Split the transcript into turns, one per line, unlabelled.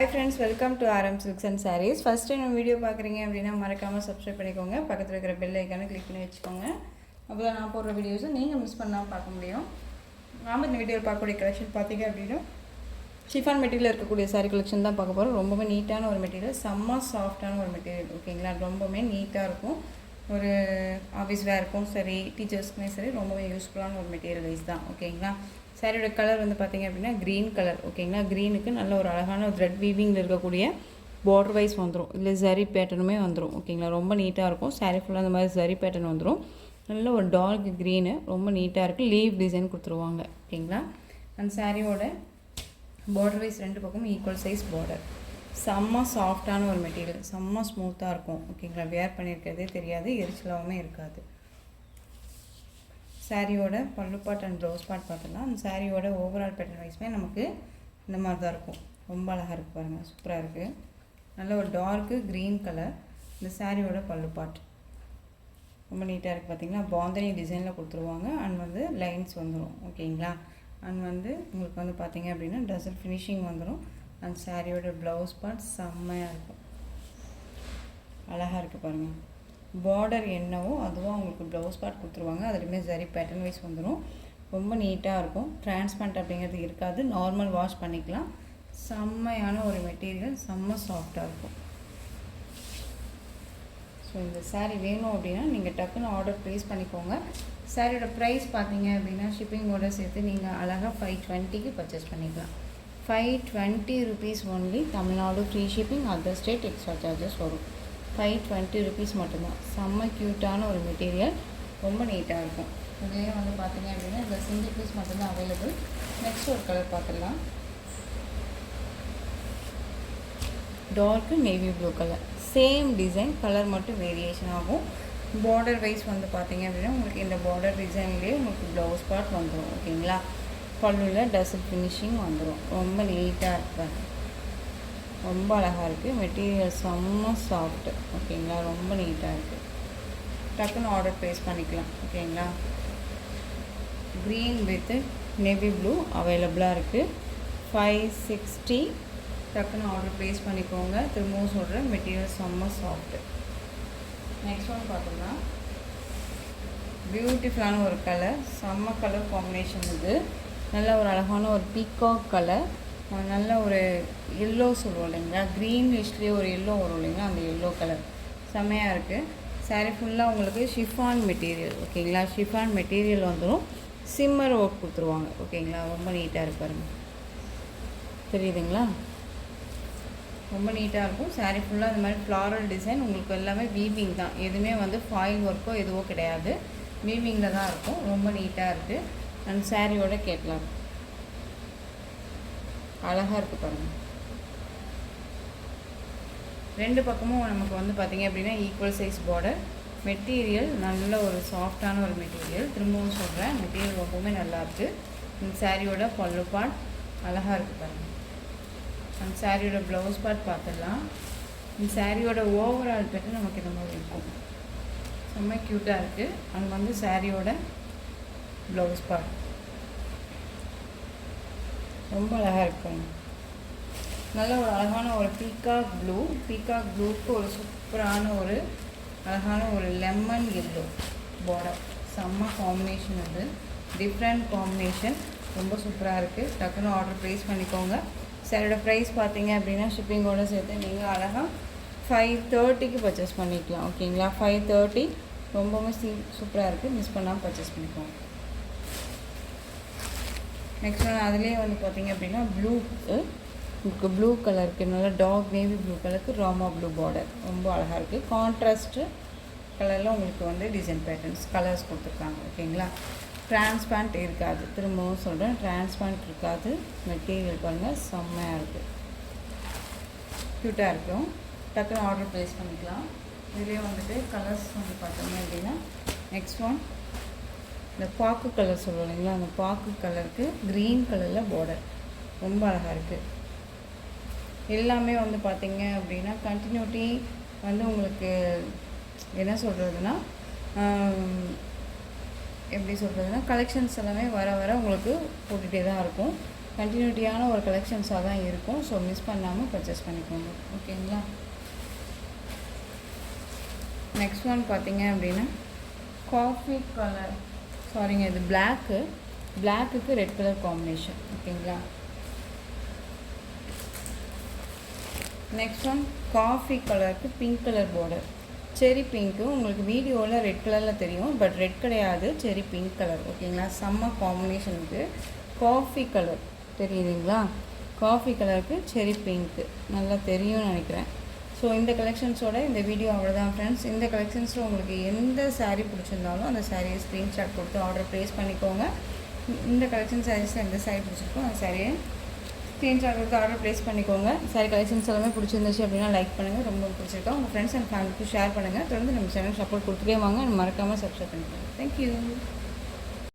Hi friends, welcome to RM Silks and Sarees. First time video பார்க்குறீங்க அப்படின்னா மறக்காமல் subscribe பண்ணிக்கோங்க. பக்கத்தில் இருக்கிற பெல் ஐக்கானை கிளிக் பண்ணி வச்சுக்கோங்க. அப்போ தான் நான் போடுற வீடியோஸை நீங்கள் மிஸ் பண்ணாமல் பார்க்க முடியும். நாம் இந்த வீடியோவில் பார்க்கக்கூடிய கலெக்ஷன் பார்த்தீங்க அப்படின்னா ஷிஃபான் மெட்டீரியல் இருக்கக்கூடிய சாரீ கலெக்ஷன் தான் பார்க்க போகிறோம். ரொம்பவே நீட்டான ஒரு மெட்டீரியல், செம்ம சாஃப்டான ஒரு மெட்டீரியல். ஓகேங்களா, ரொம்பவே நீட்டாக இருக்கும். ஒரு ஆஃபீஸ் வேர்க்கும் சரி, டீச்சர்ஸ்க்குமே சரி, ரொம்பவே யூஸ்ஃபுல்லான ஒரு மெட்டீரியல் வைஸ் தான். ஓகேங்களா, சாரியோட கலர் வந்து பார்த்திங்க அப்படின்னா க்ரீன் கலர். ஓகேங்களா, க்ரீனுக்கு நல்ல ஒரு அழகான த்ரெட் வீவிங்கில் இருக்கக்கூடிய பார்டர் வைஸ் வந்துடும். இல்லை ஜரி பேட்டர்னுமே வந்துடும். ஓகேங்களா, ரொம்ப நீட்டாக இருக்கும். சாரீ ஃபுல்லாக அந்த மாதிரி ஜரி பேட்டர்ன் வந்துடும். நல்ல ஒரு டார்க் க்ரீனு, ரொம்ப நீட்டாக இருக்குது. லீவ் டிசைன் கொடுத்துருவாங்க. ஓகேங்களா, அந்த சாரியோட பார்டர் வைஸ் ரெண்டு பக்கமும் ஈக்குவல் சைஸ் பார்டர். செம்ம சாஃப்டான ஒரு மெட்டீரியல், செம்ம ஸ்மூத்தாக இருக்கும். ஓகேங்களா, வேர் பண்ணியிருக்கிறதே தெரியாது, எரிச்சலாகவுமே இருக்காது. சாரியோட பல்லு பார்ட் அண்ட் ப்ளவுஸ் பார்ட் பார்த்தோம்னா அந்த சாரியோட ஓவரால் பேட்டர்ன் வைஸ்மே நமக்கு இந்த மாதிரி தான் இருக்கும். ரொம்ப அழகாக இருக்குது பாருங்கள், சூப்பராக இருக்குது. நல்ல ஒரு டார்க்கு க்ரீன் கலர் இந்த சாரியோட பல்லு பார்ட் ரொம்ப நீட்டாக இருக்குது. பார்த்திங்கன்னா பாந்தனி டிசைனில் கொடுத்துருவாங்க. அண்ட் வந்து லைன்ஸ் வந்துடும். ஓகேங்களா, அண்ட் வந்து உங்களுக்கு வந்து பார்த்திங்க அப்படின்னா டசல் ஃபினிஷிங் வந்துடும். அந்த சாரியோட ப்ளவுஸ் பார்ட் செம்மையாக இருக்கும், அழகாக இருக்குது பாருங்கள். பார்டர் என்னவோ அதுவும் அவங்களுக்கு ப்ளவுஸ் பார்ட் கொடுத்துருவாங்க. அதுலேயுமே சரி பேட்டர்ன் வைஸ் வந்துடும். ரொம்ப நீட்டாக இருக்கும். டிரான்ஸ்பரண்ட் அப்படிங்கிறது இருக்காது, நார்மல் வாஷ் பண்ணிக்கலாம். செம்மையான ஒரு மெட்டீரியல், செம்ம சாஃப்டாக இருக்கும். ஸோ இந்த சாரீ வேணும் அப்படின்னா நீங்கள் டக்குன்னு ஆர்டர் ப்ளேஸ் பண்ணிக்கோங்க. சாரியோட ப்ரைஸ் பார்த்தீங்க அப்படின்னா ஷிப்பிங்கோடு சேர்த்து நீங்கள் அழகாக 520க்கு பர்ச்சேஸ் பண்ணிக்கலாம். 520 rupees only. Tamil Nadu free shipping, other state extra charges வரும். 520 rupees மட்டும்தான். செம்ம க்யூட்டான ஒரு மெட்டீரியல், ரொம்ப நீட்டாக இருக்கும். இதுலேயே வந்து பார்த்தீங்க அப்படின்னா இந்த சிங்கிள் பீஸ் மட்டும்தான் அவைலபிள். நெக்ஸ்ட் ஒரு கலர் பார்த்துடலாம். Torque navy blue colour, same design, colour மட்டும் வேரியேஷன் ஆகும். பார்டர் வைஸ் வந்து பார்த்தீங்க அப்படின்னா உங்களுக்கு இந்த பார்டர் டிசைன்லேயே உங்களுக்கு ப்ளவுஸ் பார்ட் வந்துடும். ஓகேங்களா, பல்லுவில் டசல் ஃபினிஷிங் வந்துடும். ரொம்ப நீட்டாக இருப்பாங்க, ரொம்ப அழகாக இருக்குது. மெட்டீரியல் செம்ம சாஃப்ட்டு. ஓகேங்களா, ரொம்ப நீட்டாக இருக்குது. டக்குன்னு ஆர்டர் ப்ளேஸ் பண்ணிக்கலாம். ஓகேங்களா, க்ரீன் வித் நேவி ப்ளூ அவைலபிளாக இருக்குது. 560. டக்குன்னு ஆர்டர் ப்ளேஸ் பண்ணிக்கோங்க. திரும்பவும் சொல்கிறேன், மெட்டீரியல் செம்ம சாஃப்ட்டு. நெக்ஸ்ட் ஒன் பார்த்தோம்னா பியூட்டிஃபுல்லான ஒரு கலர், செம்ம கலர் காம்பினேஷன். இது நல்ல ஒரு அழகான ஒரு பீகாக் கலர், நல்ல ஒரு எல்லோ சொல்லுவோம் இல்லைங்களா, க்ரீனிஷ்லேயே ஒரு எல்லோ வரும் இல்லைங்களா, அந்த எல்லோ கலர் செம்மையாக இருக்குது. சாரீ ஃபுல்லாக உங்களுக்கு ஷிஃபான் மெட்டீரியல். ஓகேங்களா, ஷிஃபான் மெட்டீரியல் வந்துடும். சிம்மர் ஒர்க் கொடுத்துருவாங்க. ஓகேங்களா, ரொம்ப நீட்டாக இருக்கு பாருங்கள், தெரியுதுங்களா, ரொம்ப நீட்டாக இருக்கும். சாரீ ஃபுல்லாக இந்த மாதிரி ஃப்ளாரல் டிசைன். உங்களுக்கு எல்லாமே வீவிங் தான், எதுவுமே வந்து ஃபாயில் ஒர்க்கோ எதுவோ கிடையாது, வீவிங்கில் தான் இருக்கும். ரொம்ப நீட்டாக இருக்குது. அண்ட் சாரியோட கேட்கலாம், அழகாக இருக்குது பாருங்கள். ரெண்டு பக்கமும் நமக்கு வந்து பார்த்திங்க அப்படின்னா ஈக்குவல் சைஸ் பார்டர். மெட்டீரியல் நல்ல ஒரு சாஃப்டான ஒரு மெட்டீரியல். திரும்பவும் சொல்கிறேன், மெட்டீரியல் ரொம்பவுமே நல்லாயிருக்கு. இந்த சாரியோட பல்லு பார்ட் அழகாக இருக்குது பாருங்கள். அந்த சாரியோட ப்ளவுஸ் பார்ட் பார்த்துடலாம். இந்த சாரியோட ஓவரால் பேட்டர்ன் நமக்கு இந்த மாதிரி இருக்கும், செம்ம க்யூட்டாக இருக்குது. அங்கே வந்து சாரியோட ப்ளவுஸ் பார்ட் ரொம்ப அழகாக இருக்கும். நல்ல ஒரு அழகான ஒரு பீகாக் ப்ளூக்கு ஒரு சூப்பரான ஒரு அழகான ஒரு லெமன் எல்லோ பார்டர். செம்ம காம்பினேஷன், அது டிஃப்ரெண்ட் காம்பினேஷன், ரொம்ப சூப்பராக இருக்குது. டக்குன்னு ஆர்டர் ப்ளேஸ் பண்ணிக்கோங்க. சாரியோட ப்ரைஸ் பார்த்தீங்க அப்படின்னா ஷிப்பிங்கோடு சேர்த்து நீங்கள் அழகாக 530க்கு பர்ச்சேஸ் பண்ணிக்கலாம். ஓகேங்களா, 530 ரொம்பவுமே சூப்பராக இருக்குது. மிஸ் பண்ணாமல் பர்ச்சேஸ் பண்ணிக்கோங்க. நெக்ஸ்ட் ஒன்று அதுலேயே வந்து பார்த்திங்க அப்படின்னா உங்களுக்கு ப்ளூ கலருக்கு நல்லா டார்க் நேவி ப்ளூ கலருக்கு ராமா ப்ளூ பார்டர் ரொம்ப அழகாக இருக்குது. கான்ட்ராஸ்ட்டு கலரில் உங்களுக்கு வந்து டிசைன் பேட்டர்ன்ஸ் கலர்ஸ் கொடுத்துருக்காங்க. ஓகேங்களா, டிரான்ஸ்பரண்ட் இருக்காது. திரும்பவும் சொல்கிறேன், டிரான்ஸ்பரண்ட் இருக்காது. மெட்டீரியல் பாருங்கள், செம்மையாக இருக்குது, க்யூட்டாக இருக்கும். டக்குன்னு ஆர்டர் ப்ளேஸ் பண்ணிக்கலாம். இதுலேயே வந்துட்டு கலர்ஸ் வந்து பார்த்தோங்க அப்படின்னா நெக்ஸ்ட் ஒன் இந்த பாக்கு கலர் சொல்லுவோம் இல்லைங்களா, அந்த பாக்கு கலருக்கு க்ரீன் கலரில் பார்டர் ரொம்ப அழகாக இருக்குது. எல்லாமே வந்து பார்த்திங்க அப்படின்னா கண்டினியூட்டி வந்து உங்களுக்கு என்ன சொல்கிறதுனா எப்படி சொல்கிறதுனா கலெக்ஷன்ஸ் எல்லாமே வர வர உங்களுக்கு போட்டுகிட்டே தான் இருக்கும். கண்டினியூட்டியான ஒரு கலெக்ஷன்ஸாக தான் இருக்கும். ஸோ மிஸ் பண்ணாமல் பர்ச்சேஸ் பண்ணிக்கோங்க. ஓகேங்களா? நெக்ஸ்ட் ஒன் பார்த்தீங்க அப்படின்னா காஃபி கலர், சாரிங்க, இது பிளாக்குக்கு ரெட் கலர் காம்பினேஷன். ஓகேங்களா? நெக்ஸ்ட் ஒன் காஃபி கலருக்கு பிங்க் கலர் பார்டர். செரி பிங்க்கு உங்களுக்கு வீடியோவில் ரெட் கலரில் தெரியும், பட் ரெட் கிடையாது, செரி பிங்க் கலர். ஓகேங்களா? செம்ம காம்பினேஷனுக்கு காஃபி கலர் தெரியுதுங்களா? காஃபி கலருக்கு செரி பிங்க்கு நல்லா தெரியும்னு நினைக்கிறேன். ஸோ இந்த கலெக்ஷன்ஸோட இந்த வீடியோ அவ்வளோதான் ஃப்ரெண்ட்ஸ். இந்த கலெக்ஷன்ஸில் உங்களுக்கு எந்த சாரீ பிடிச்சிருந்தாலும் அந்த சாரியை ஸ்க்ரீன்ஷாட் கொடுத்து ஆர்டர் ப்ளேஸ் பண்ணிக்கோங்க. இந்த கலெக்ஷன் சாரீஸில் எந்த சாரீ பிடிச்சிருக்கோ அந்த சாரியை ஸ்க்ரீன்ஷாட் கொடுத்து ஆர்டர் ப்ளேஸ் பண்ணிக்கோங்க. சாரி கலெக்ஷன்ஸ் எல்லாமே பிடிச்சிருந்துச்சு அப்படின்னா லைக் பண்ணுங்கள். ரொம்ப பிடிச்சிருக்கா உங்கள் ஃப்ரெண்ட்ஸ் அண்ட் ஃபேமிலிக்கு ஷேர் பண்ணுங்கள். தொடர்ந்து நம்ம சேனல் சப்போர்ட் கொடுத்துட்டே வாங்க. மறக்காமல் சப்ஸ்கிரைப் பண்ணிக்கோங்க. தேங்க்யூ.